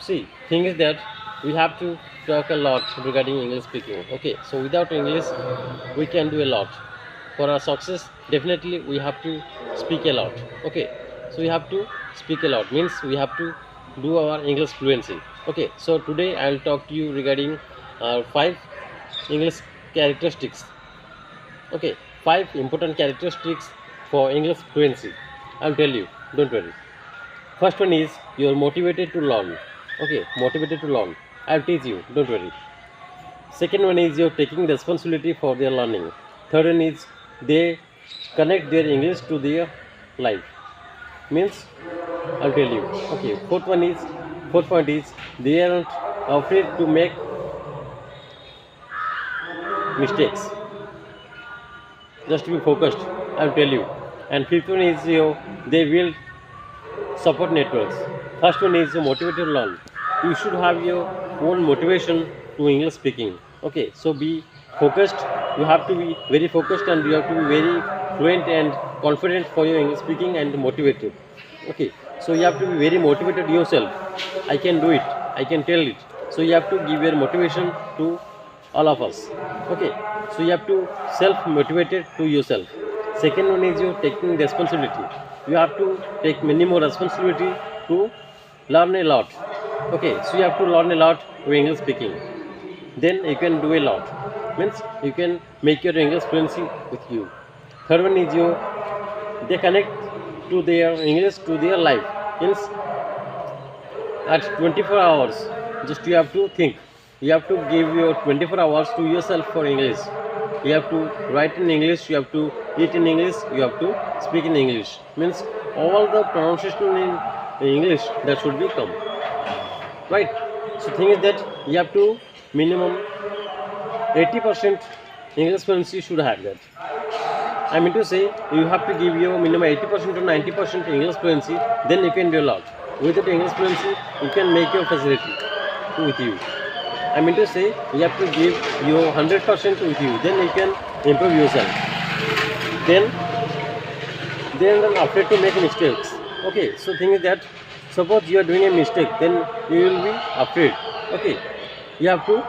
See, thing is that we have to talk a lot regarding English speaking. Okay, so without English, we can do a lot. For our success, definitely we have to speak a lot. Okay, so we have to speak a lot means we have to do our English fluency. Okay, so today I will talk to you regarding 5 English characteristics. Okay, 5 important characteristics for English fluency. I'll tell you. Don't worry. First one is you're motivated to learn. Okay, motivated to learn. I'll teach you. Don't worry. Second one is you're taking responsibility for their learning. Third one is they connect their English to their life. Means I'll tell you. Okay. Fourth point is they aren't afraid to make mistakes. Just be focused. I'll tell you. And fifth one is they build support networks. First one is motivated to learn. You should have your own motivation to English speaking. Okay, so be focused. You have to be very focused and you have to be very fluent and confident for your English speaking and motivated. Okay, so you have to be very motivated yourself. I can do it. I can tell it. So you have to give your motivation to all of us. Okay, so you have to self motivated to yourself. Second one is you taking responsibility. You have to take many more responsibility to learn a lot. Okay, so you have to learn a lot with English speaking. Then you can do a lot. Means you can make your English fluency with you. Third one is they connect to their English to their life. Means at 24 hours, just you have to think. You have to give your 24 hours to yourself for English. You have to write in English, you have to eat in English, you have to speak in English. Means all the pronunciation in English that should be come. Right? So thing is that you have to minimum 80% English fluency should have that. I mean to say you have to give your minimum 80% to 90% English fluency, then you can do a lot. With that English fluency, you can make your facility with you. I mean to say you have to give your 100% with you, then you can improve yourself. Then I'm afraid to make mistakes. Okay, so thing is that suppose you are doing a mistake, then you will be afraid. Okay, you have to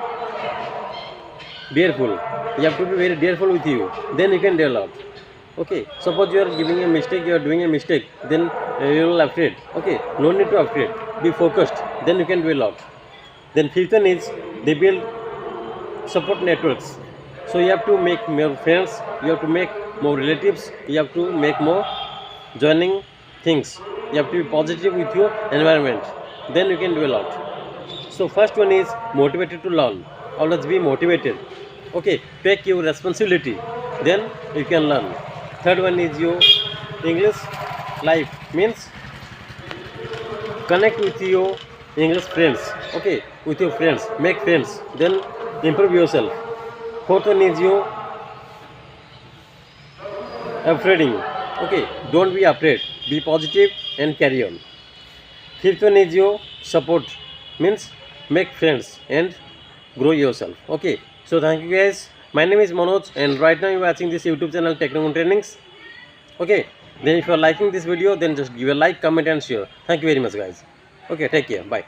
careful. You have to be very careful with you. Then you can do a lot. Okay, suppose you are giving a mistake, you are doing a mistake, then you will afraid. Okay, no need to afraid. Be focused. Then you can do a lot. Then fifth one is they build support networks. So you have to make more friends, you have to make more relatives, you have to make more joining things. You have to be positive with your environment. Then you can do a lot. So first one is motivated to learn. Always be motivated. Okay, take your responsibility. Then you can learn. Third one is your English life. Means connect with your English friends. Okay, with your friends, make friends, then improve yourself. Fourth one is you afraiding. Okay, don't be afraid, be positive and carry on. Fifth one is your support, means make friends and grow yourself. Okay, so thank you guys. My name is Manoj and right now you are watching this YouTube channel Technical Trainings. Okay, then if you are liking this video, then just give a like, comment and share. Thank you very much guys. Okay, take care, bye.